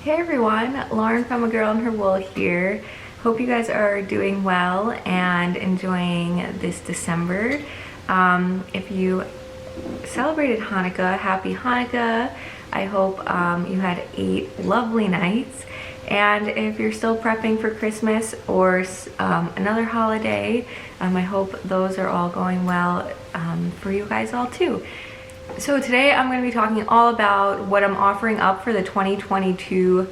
Hey everyone, Lauren from A Girl and Her Wool here. Hope you guys are doing well and enjoying this December. If you celebrated Hanukkah, happy Hanukkah. I hope you had 8 lovely nights. And if you're still prepping for Christmas or another holiday, I hope those are all going well for you guys all too. So today I'm going to be talking all about what I'm offering up for the 2022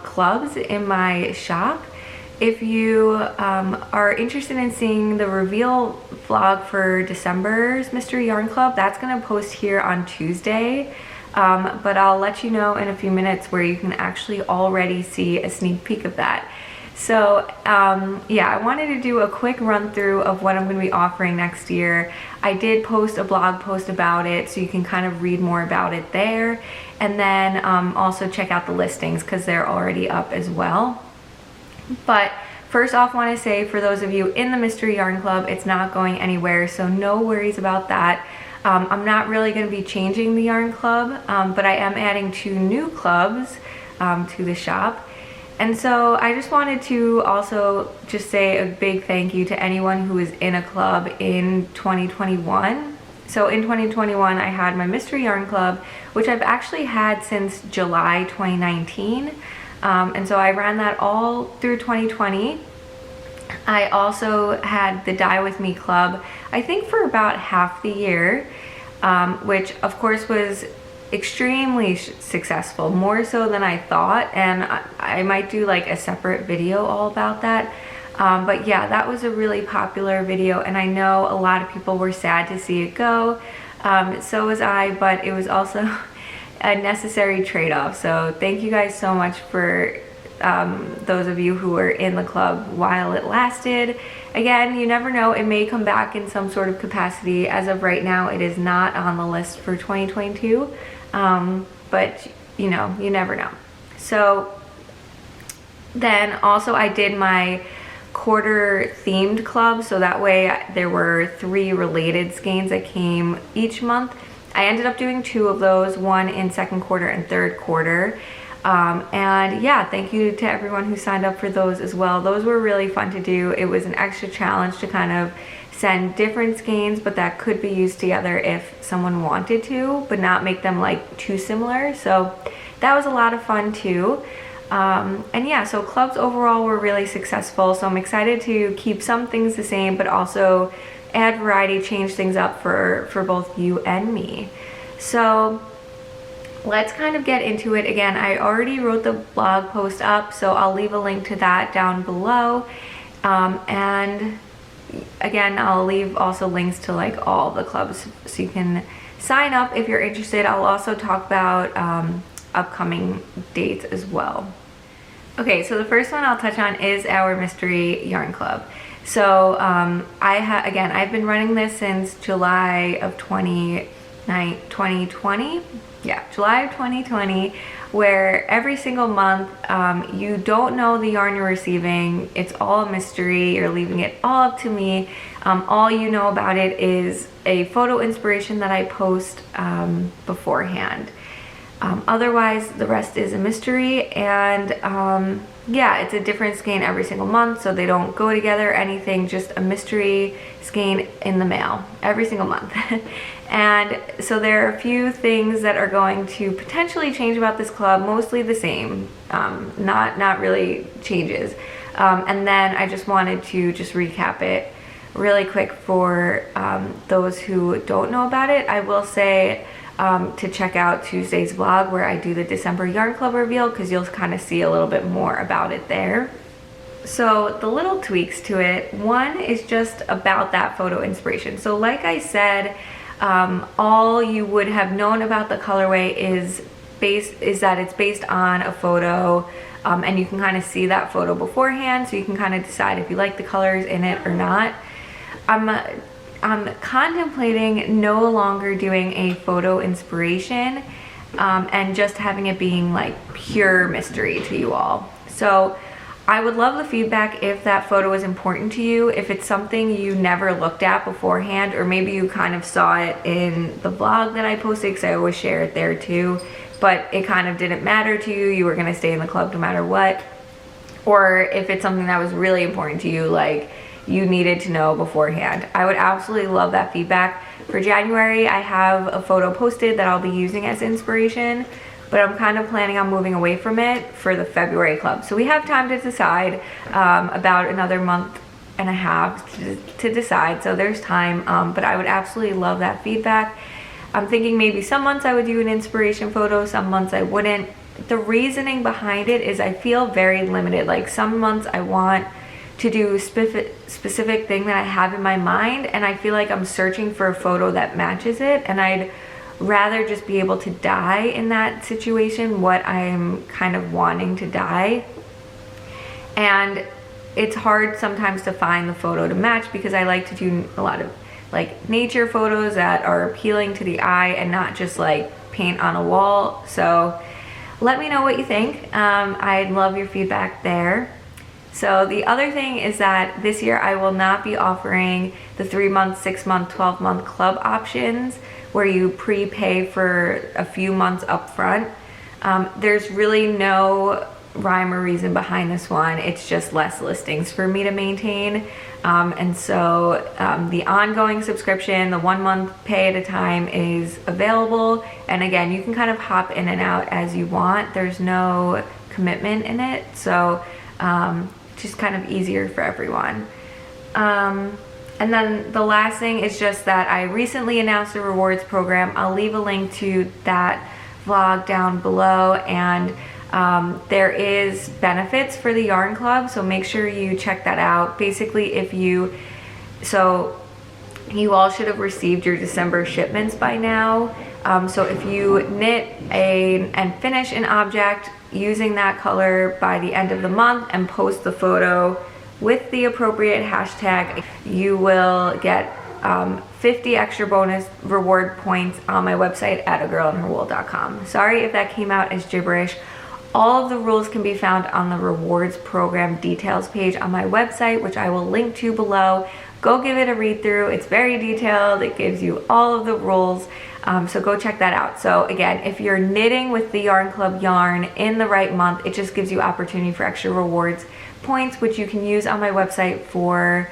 clubs in my shop. If you are interested in seeing the reveal vlog for December's Mystery Yarn Club, that's going to post here on Tuesday. But I'll let you know in a few minutes where you can actually already see a sneak peek of that. So yeah, I wanted to do a quick run through of what I'm going to be offering next year. I did post a blog post about it, so you can kind of read more about it there. And then also check out the listings because they're already up as well. But first off, I want to say for those of you in the Mystery Yarn Club, it's not going anywhere, so no worries about that. I'm not really going to be changing the yarn club, but I am adding 2 new clubs to the shop. And so I just wanted to also just say a big thank you to anyone who is in a club in 2021. So in 2021, I had my Mystery Yarn Club, which I've actually had since July 2019. And so I ran that all through 2020. I also had the Dye With Me Club, I think for about half the year, which of course was extremely successful, more so than I thought, and I might do like a separate video all about that. But yeah, that was a really popular video, and I know a lot of people were sad to see it go. So was I, but it was also a necessary trade-off. So thank you guys so much for those of you who were in the club while it lasted. Again, you never know, it may come back in some sort of capacity. As of right now, it is not on the list for 2022, but you know, you never know. So then also I did my quarter themed club, so that way there were 3 related skeins that came each month. I ended up doing 2 of those, one in 2nd quarter and 3rd quarter. And yeah, thank you to everyone who signed up for those as well. Those were really fun to do. It was an extra challenge to kind of send different skeins, but that could be used together if someone wanted to, but not make them like too similar. So that was a lot of fun too. And yeah, so clubs overall were really successful. So I'm excited to keep some things the same, but also add variety, change things up for both you and me. So let's kind of get into it. Again, I already wrote the blog post up, so I'll leave a link to that down below. And again, I'll leave also links to like all the clubs so you can sign up if you're interested. I'll also talk about upcoming dates as well. Okay, so the first one I'll touch on is our Mystery Yarn Club. So again, I've been running this since July of 2020. Yeah, July of 2020, where every single month you don't know the yarn you're receiving. It's all a mystery. You're leaving it all up to me. All you know about it is a photo inspiration that I post beforehand. Otherwise, the rest is a mystery, and yeah, it's a different skein every single month, so they don't go together or anything, just a mystery skein in the mail every single month. And so there are a few things that are going to potentially change about this club, mostly the same, not really changes. And then I just wanted to just recap it really quick for those who don't know about it. I will say to check out Tuesday's vlog where I do the December Yarn Club reveal, because you'll kind of see a little bit more about it there. So the little tweaks to it, one is just about that photo inspiration. So like I said, all you would have known about the colorway is that it's based on a photo, and you can kind of see that photo beforehand, so you can kind of decide if you like the colors in it or not. I'm contemplating no longer doing a photo inspiration and just having it being like pure mystery to you all. So I would love the feedback if that photo is important to you, if it's something you never looked at beforehand, or maybe you kind of saw it in the vlog that I posted, because I always share it there too, but it kind of didn't matter to you, you were gonna stay in the club no matter what. Or if it's something that was really important to you, like you needed to know beforehand. I would absolutely love that feedback. For January, I have a photo posted that I'll be using as inspiration, but I'm kind of planning on moving away from it for the February club. So we have time to decide, about another month and a half to decide, so there's time, but I would absolutely love that feedback. I'm thinking maybe some months I would do an inspiration photo, some months I wouldn't. The reasoning behind it is I feel very limited. Like some months I want to do a specific thing that I have in my mind, and I feel like I'm searching for a photo that matches it, and I'd rather just be able to dye in that situation what I'm kind of wanting to dye. And it's hard sometimes to find the photo to match, because I like to do a lot of like nature photos that are appealing to the eye and not just like paint on a wall. So let me know what you think. I'd love your feedback there. So the other thing is that this year I will not be offering the 3-month, 6-month, 12-month club options where you prepay for a few months up front. There's really no rhyme or reason behind this one. It's just less listings for me to maintain. And so the ongoing subscription, the 1 month pay at a time, is available. And again, you can kind of hop in and out as you want. There's no commitment in it. So just kind of easier for everyone. And then the last thing is just that I recently announced a rewards program. I'll leave a link to that vlog down below, and there is benefits for the yarn club, so make sure you check that out. Basically, so you all should have received your December shipments by now. So if you knit and finish an object using that color by the end of the month and post the photo with the appropriate hashtag, you will get 50 extra bonus reward points on my website at agirlandherwool.com. Sorry if that came out as gibberish. All of the rules can be found on the rewards program details page on my website, which I will link to below. Go give it a read through. It's very detailed. It gives you all of the rules. So go check that out. So again, if you're knitting with the Yarn Club yarn in the right month, it just gives you opportunity for extra rewards points, which you can use on my website for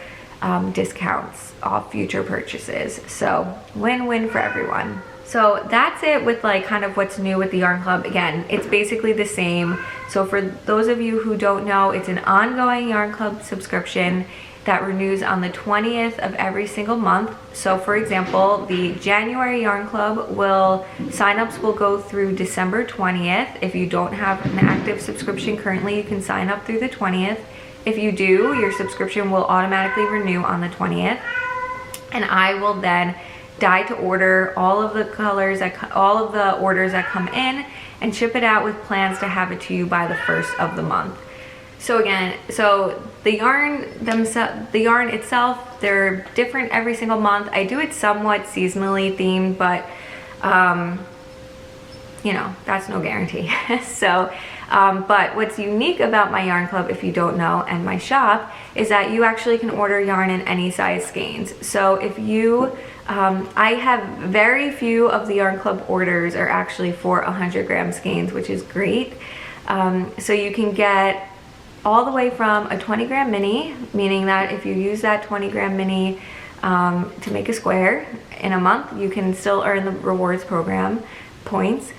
discounts off future purchases. So win-win for everyone. So that's it with like kind of what's new with the Yarn Club. Again, it's basically the same. So for those of you who don't know, it's an ongoing Yarn Club subscription that renews on the 20th of every single month. So for example, the January Yarn Club signups will go through December 20th. If you don't have an active subscription currently, you can sign up through the 20th. If you do, your subscription will automatically renew on the 20th. And I will then dye to order all of the colors, all of the orders that come in, and ship it out with plans to have it to you by the 1st of the month. So again, the yarn itself, they're different every single month. I do it somewhat seasonally themed, but you know, that's no guarantee. So, but what's unique about my Yarn Club, if you don't know, and my shop, is that you actually can order yarn in any size skeins. So if you, I have very few of the Yarn Club orders are actually for 100 gram skeins, which is great. So you can get all the way from a 20 gram mini, meaning that if you use that 20 gram mini to make a square in a month, you can still earn the rewards program points.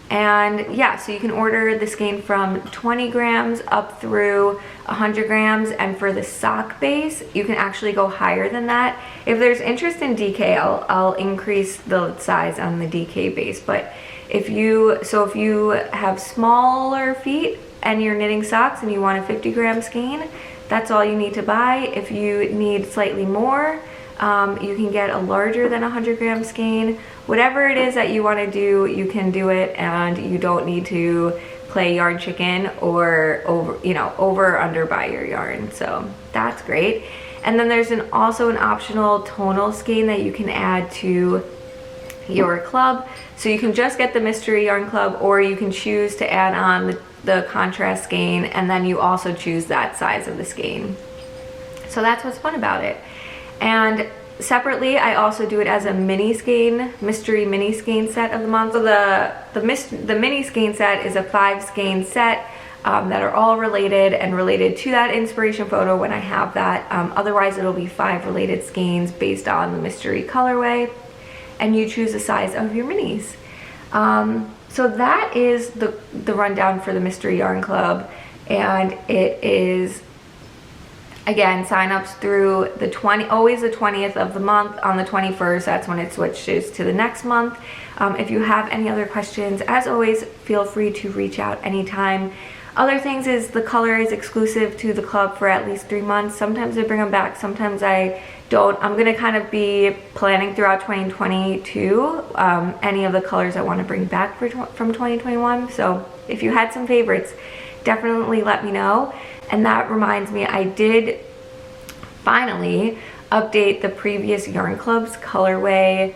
And yeah, so you can order the skein from 20 grams up through 100 grams. And for the sock base, you can actually go higher than that. If there's interest in DK, I'll increase the size on the DK base. But if you have smaller feet and you're knitting socks and you want a 50 gram skein, that's all you need to buy. If you need slightly more, you can get a larger than 100 gram skein. Whatever it is that you want to do, you can do it, and you don't need to play yarn chicken or over or under buy your yarn. So that's great. And then there's also an optional tonal skein that you can add to your club. So you can just get the mystery yarn club, or you can choose to add on the contrast skein, and then you also choose that size of the skein. So that's what's fun about it. And separately, I also do it as a mini skein, mystery mini skein set of the month. So the mini skein set is a 5 skein set that are all related and related to that inspiration photo when I have that. Otherwise, it'll be 5 related skeins based on the mystery colorway, and you choose the size of your minis. So that is the rundown for the Mystery Yarn Club, and it is, again, sign-ups through always the 20th of the month. On the 21st, that's when it switches to the next month. If you have any other questions, as always, feel free to reach out anytime. Other things is the color is exclusive to the club for at least 3 months. Sometimes I bring them back, sometimes I don't. I'm gonna kind of be planning throughout 2022 any of the colors I want to bring back from 2021. So if you had some favorites, definitely let me know. And that reminds me, I did finally update the previous Yarn Club colorway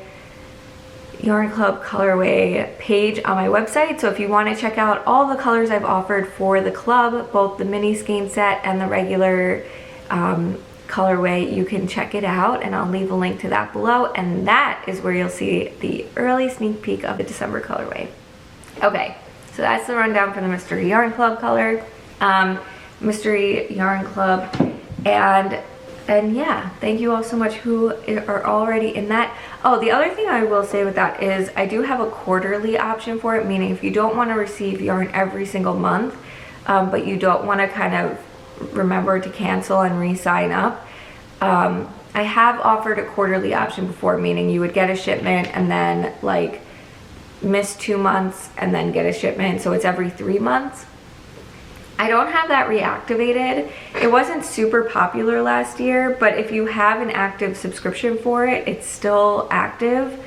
page on my website. So if you want to check out all the colors I've offered for the club, both the mini skein set and the regular colorway, you can check it out, and I'll leave a link to that below, and that is where you'll see the early sneak peek of the December colorway. Okay, so that's the rundown for the Mystery Yarn Club Mystery Yarn Club, and yeah, thank you all so much who are already in that. Oh, the other thing I will say with that is I do have a quarterly option for it, meaning if you don't want to receive yarn every single month, but you don't want to kind of remember to cancel and re-sign up, I have offered a quarterly option before, meaning you would get a shipment and then like miss 2 months and then get a shipment, so it's every 3 months. I don't have that reactivated. It wasn't super popular last year, but if you have an active subscription for it, it's still active.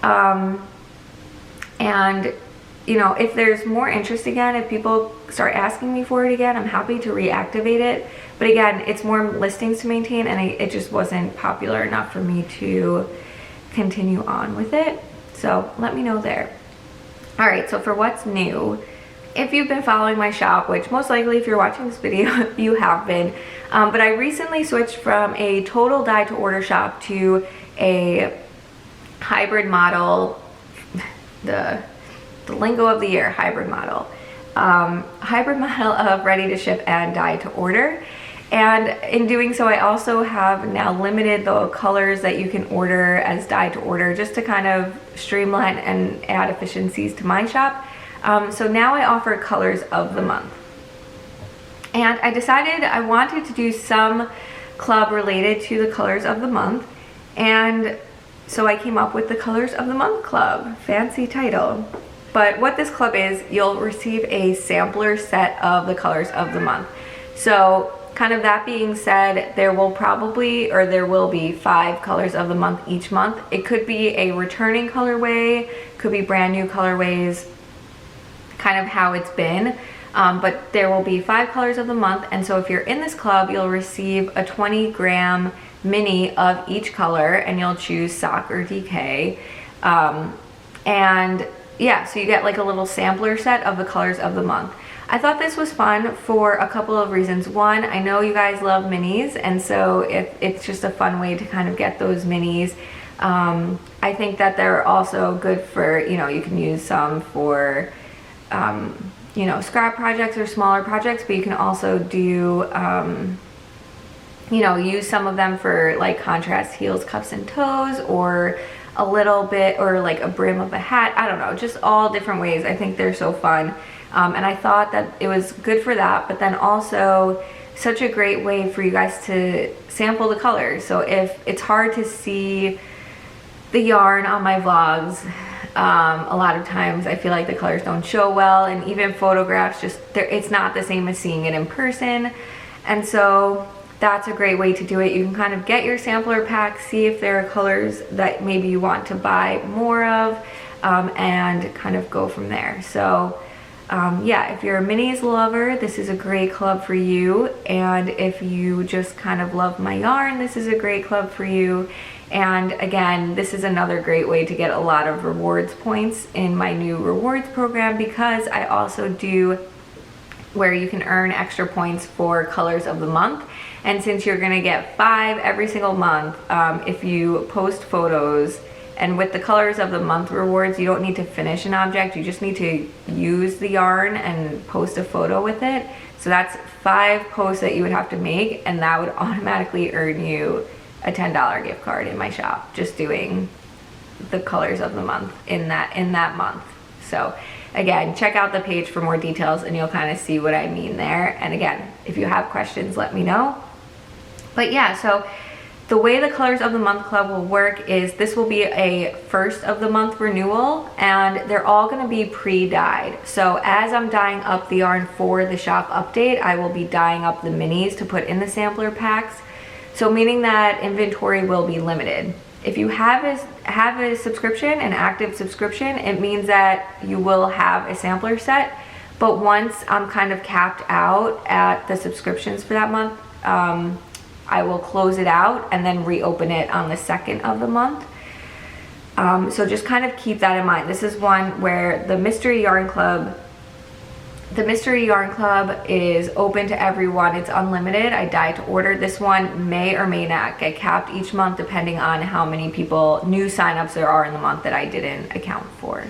And you know, if there's more interest again, if people start asking me for it again, I'm happy to reactivate it. But again, it's more listings to maintain, and it just wasn't popular enough for me to continue on with it. So let me know there. All right, so for what's new, if you've been following my shop, which most likely if you're watching this video, you have been, but I recently switched from a total dye to order shop to a hybrid model, the lingo of the year, hybrid model of ready to ship and dye to order. And in doing so, I also have now limited the colors that you can order as dye to order, just to kind of streamline and add efficiencies to my shop. So now I offer colors of the month. And I decided I wanted to do some club related to the colors of the month. And so I came up with the Colors of the Month Club. Fancy title. But what this club is, you'll receive a sampler set of the colors of the month. So kind of that being said, there will be 5 colors of the month each month. It could be a returning colorway, could be brand new colorways, kind of how it's been. But there will be 5 colors of the month, and so if you're in this club, you'll receive a 20-gram mini of each color, and you'll choose sock or DK. And yeah, so you get like a little sampler set of the colors of the month. I thought this was fun for a couple of reasons. One, I know you guys love minis, and so it's just a fun way to kind of get those minis. I think that they're also good for, you know, you can use some for you know, scrap projects or smaller projects, but you can also do you know, use some of them for like contrast heels, cuffs, and toes, or a little bit, or like a brim of a hat. I don't know, just all different ways. I think they're so fun. And I thought that it was good for that, but then also such a great way for you guys to sample the colors. So if it's hard to see the yarn on my vlogs, a lot of times I feel like the colors don't show well, and even photographs, it's not the same as seeing it in person. And so that's a great way to do it. You can kind of get your sampler pack, see if there are colors that maybe you want to buy more of, and kind of go from there. So yeah, if you're a minis lover, this is a great club for you. And if you just kind of love my yarn, this is a great club for you. And again, this is another great way to get a lot of rewards points in my new rewards program, because I also do where you can earn extra points for colors of the month. And since you're gonna get 5 every single month, if you post photos, and with the colors of the month rewards, you don't need to finish an object, you just need to use the yarn and post a photo with it. So that's 5 posts that you would have to make, and that would automatically earn you a $10 gift card in my shop, just doing the colors of the month in that month. So again, check out the page for more details and you'll kind of see what I mean there. And again, if you have questions, let me know. But yeah, so the way the colors of the month club will work is this will be a first of the month renewal, and they're all going to be pre-dyed. So as I'm dyeing up the yarn for the shop update, I will be dyeing up the minis to put in the sampler packs. So meaning that inventory will be limited. If you have a subscription, an active subscription, it means that you will have a sampler set. But once I'm kind of capped out at the subscriptions for that month, I will close it out and then reopen it on the 2nd of the month. So just kind of keep that in mind. This is one where the Mystery Yarn Club is open to everyone. It's unlimited. I dye to order. This one may or may not get capped each month depending on how many new signups there are in the month that I didn't account for.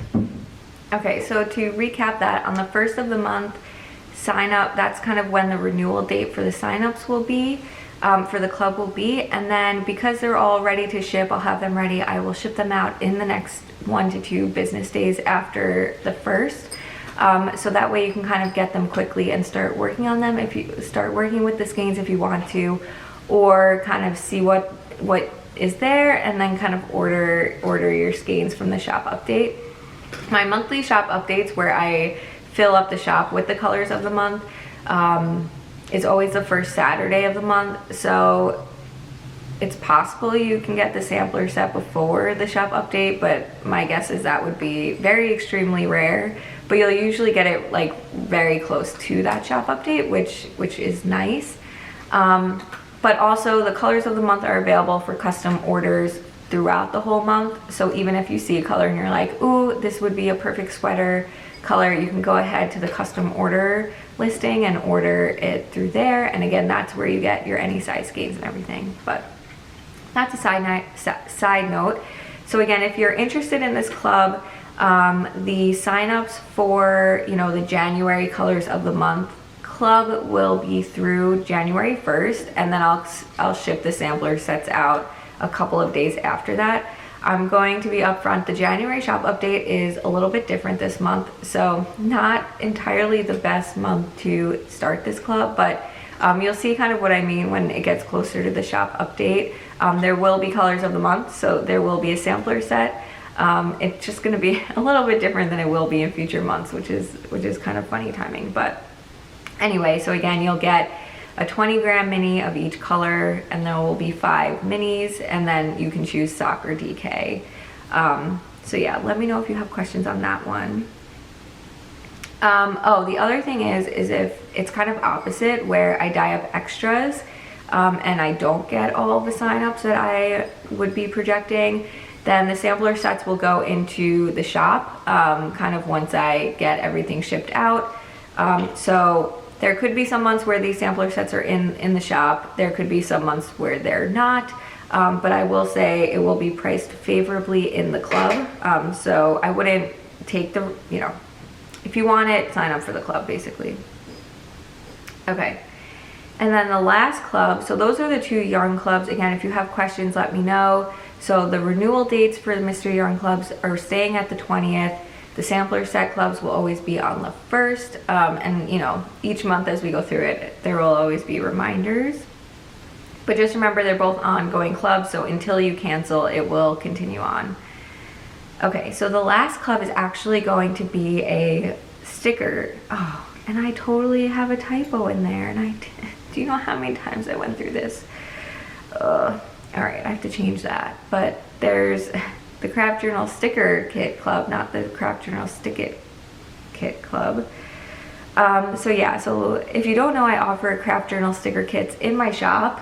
Okay, so to recap that, on the 1st of the month sign up, that's kind of when the renewal date for the signups will be. For the club will be, and then because they're all ready to ship, I'll have them ready. I will ship them out in the next 1 to 2 business days after the 1st. So that way you can kind of get them quickly and start working on them if you start working with the skeins if you want to, or kind of see what is there and then kind of order your skeins from the shop update. My monthly shop updates, where I fill up the shop with the colors of the month, is always the first Saturday of the month. So it's possible you can get the sampler set before the shop update, but my guess is that would be very extremely rare. But you'll usually get it like very close to that shop update, which is nice. But also the colors of the month are available for custom orders throughout the whole month. So even if you see a color and you're like, ooh, this would be a perfect sweater color, you can go ahead to the custom order listing and order it through there. And again, that's where you get your any size skeins and everything. But that's a side note. So again, if you're interested in this club, the signups for the January colors of the month club will be through January 1st, and then I'll ship the sampler sets out a couple of days after that. I'm going to be upfront. The January shop update is a little bit different this month, so not entirely the best month to start this club, but you'll see kind of what I mean when it gets closer to the shop update. There will be colors of the month, so there will be a sampler set. It's just going to be a little bit different than it will be in future months, which is kind of funny timing. But anyway, so again, you'll get a 20-gram mini of each color, and there will be 5 minis, and then you can choose sock or DK. So yeah, let me know if you have questions on that one. Oh, the other thing is if it's kind of opposite, where I dye up extras and I don't get all the signups that I would be projecting, then the sampler sets will go into the shop kind of once I get everything shipped out. So there could be some months where these sampler sets are in the shop. There could be some months where they're not, but I will say it will be priced favorably in the club. So I wouldn't take the, if you want it, sign up for the club basically. Okay, and then the last club, so those are the 2 yarn clubs. Again, if you have questions, let me know. So the renewal dates for the mystery yarn clubs are staying at the 20th. The sampler set clubs will always be on the 1st, and each month as we go through it, there will always be reminders. But just remember, they're both ongoing clubs, so until you cancel, it will continue on. Okay, so the last club is actually going to be a sticker. Oh, and I totally have a typo in there, and do you know how many times I went through this? All right, I have to change that. But there's the Craft Journal Sticker Kit Club, not the Craft Journal Stick It Kit Club. So yeah, so if you don't know, I offer Craft Journal sticker kits in my shop.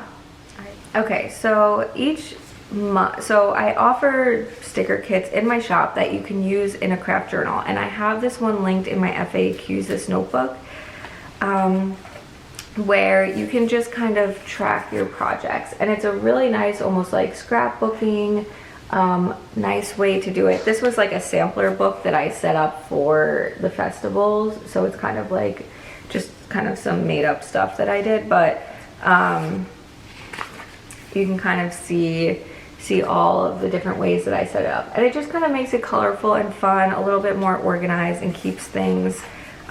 Okay, so so I offer sticker kits in my shop that you can use in a craft journal, and I have this one linked in my FAQs, this notebook. where you can just kind of track your projects, and it's a really nice, almost like scrapbooking, nice way to do it. This was like a sampler book that I set up for the festivals, so it's kind of like just kind of some made up stuff that I did, but you can kind of see all of the different ways that I set it up, and it just kind of makes it colorful and fun, a little bit more organized, and keeps things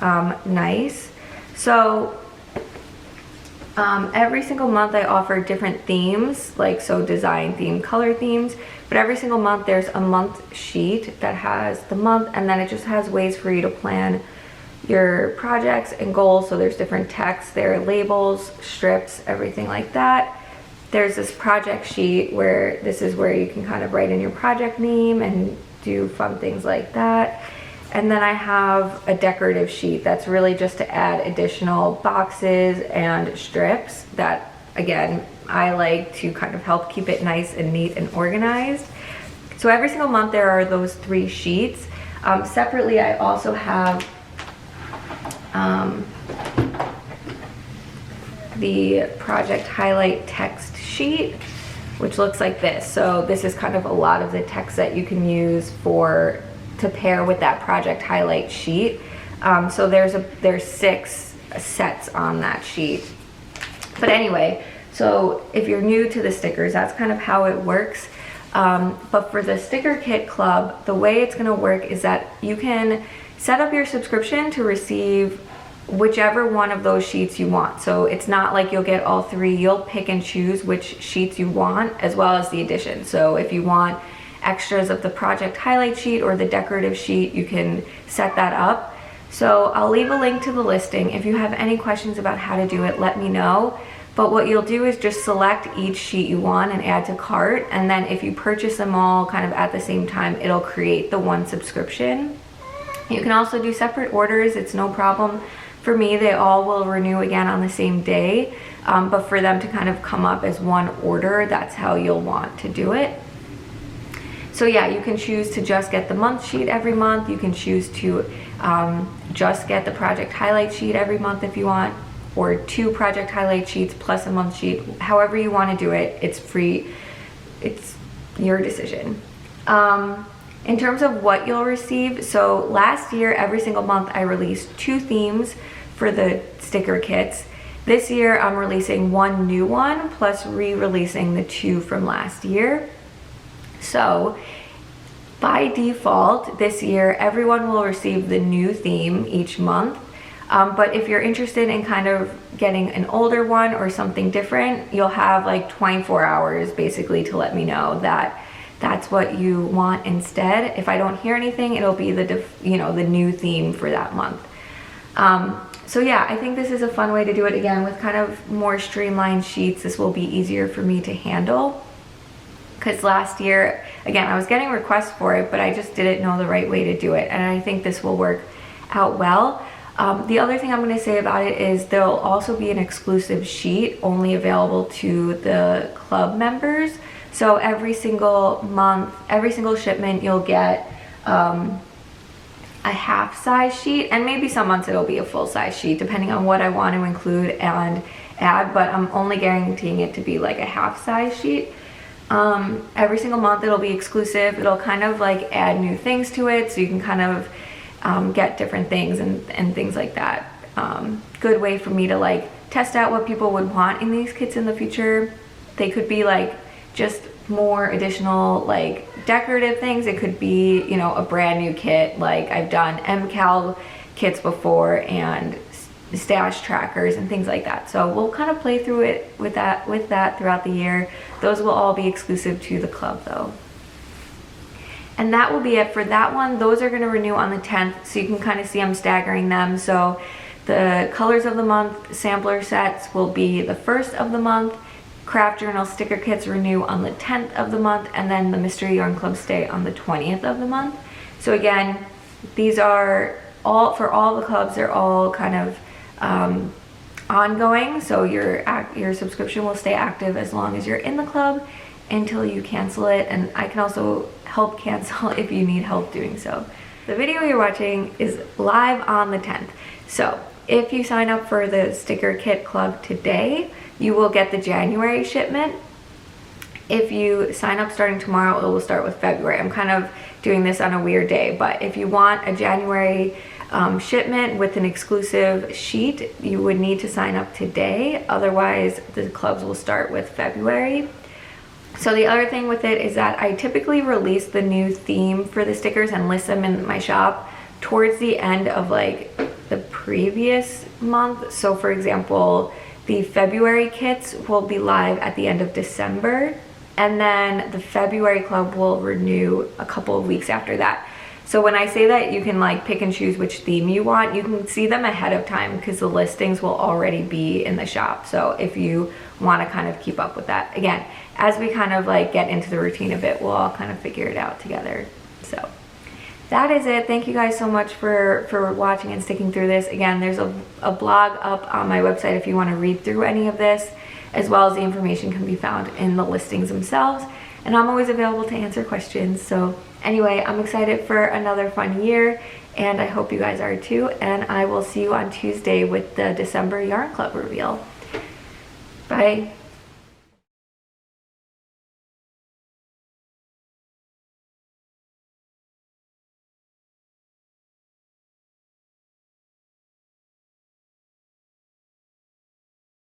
nice. So every single month I offer different themes, like so design theme, color themes, but every single month there's a month sheet that has the month, and then it just has ways for you to plan your projects and goals. So there's different texts there, labels, strips, everything like that. There's this project sheet where this is where you can kind of write in your project name and do fun things like that. And then I have a decorative sheet that's really just to add additional boxes and strips that, again, I like to kind of help keep it nice and neat and organized. So every single month there are those 3 sheets. Separately, I also have the project highlight text sheet, which looks like this. So this is kind of a lot of the text that you can use to pair with that project highlight sheet. So there's 6 sets on that sheet. But anyway, so if you're new to the stickers, that's kind of how it works. But for the sticker kit club, the way it's gonna work is that you can set up your subscription to receive whichever one of those sheets you want. So it's not like you'll get all 3, you'll pick and choose which sheets you want, as well as the addition. So if you want extras of the project highlight sheet or the decorative sheet, you can set that up. So I'll leave a link to the listing. If you have any questions about how to do it, let me know. But what you'll do is just select each sheet you want and add to cart, and then if you purchase them all kind of at the same time, it'll create the one subscription. You can also do separate orders, it's no problem. For me, they all will renew again on the same day, but for them to kind of come up as one order, that's how you'll want to do it. So yeah, you can choose to just get the month sheet every month. You can choose to just get the project highlight sheet every month if you want, or 2 project highlight sheets plus a month sheet. However you want to do it, it's free. It's your decision. In terms of what you'll receive, so last year, every single month I released 2 themes for the sticker kits. This year I'm releasing 1 new one, plus re-releasing the 2 from last year. So by default, this year, everyone will receive the new theme each month. But if you're interested in kind of getting an older one or something different, you'll have like 24 hours basically to let me know that that's what you want instead. If I don't hear anything, it'll be the new theme for that month. So yeah, I think this is a fun way to do it. Again, with kind of more streamlined sheets, this will be easier for me to handle. Because last year, again, I was getting requests for it, but I just didn't know the right way to do it. And I think this will work out well. The other thing I'm going to say about it is there'll also be an exclusive sheet only available to the club members. So every single month, every single shipment, you'll get a half-size sheet, and maybe some months it'll be a full-size sheet depending on what I want to include and add, but I'm only guaranteeing it to be like a half-size sheet. Every single month it'll be exclusive. It'll kind of like add new things to it, so you can kind of get different things and things like that. Good way for me to like test out what people would want in these kits in the future. They could be like just more additional like decorative things. It could be, you know, a brand new kit. Like I've done MCal kits before and stash trackers and things like that. So we'll kind of play through it with that throughout the year. Those will all be exclusive to the club though. And that will be it for that one. Those are going to renew on the 10th, so you can kind of see I'm staggering them. So the colors of the month sampler sets will be the 1st of the month. Craft journal sticker kits renew on the 10th of the month, and then the mystery yarn club stay on the 20th of the month. So again, these are all for all the clubs. They're all kind of ongoing, so your subscription will stay active as long as you're in the club until you cancel it, and I can also help cancel if you need help doing so. The video you're watching is live on the 10th, so if you sign up for the sticker kit club today, you will get the January shipment. If you sign up starting tomorrow, it will start with February. I'm kind of doing this on a weird day, but if you want a January shipment with an exclusive sheet, you would need to sign up today. Otherwise, the clubs will start with February. So the other thing with it is that I typically release the new theme for the stickers and list them in my shop towards the end of like the previous month. So for example, the February kits will be live at the end of December, and then the February club will renew a couple of weeks after that. So when I say that you can like pick and choose which theme you want, you can see them ahead of time because the listings will already be in the shop. So if you want to kind of keep up with that, again, as we kind of like get into the routine a bit, we'll all kind of figure it out together. So that is it. Thank you guys so much for watching and sticking through this. Again, there's a blog up on my website if you want to read through any of this, as well as the information can be found in the listings themselves. And I'm always available to answer questions. So anyway, I'm excited for another fun year, and I hope you guys are too. And I will see you on Tuesday with the December Yarn Club reveal. Bye.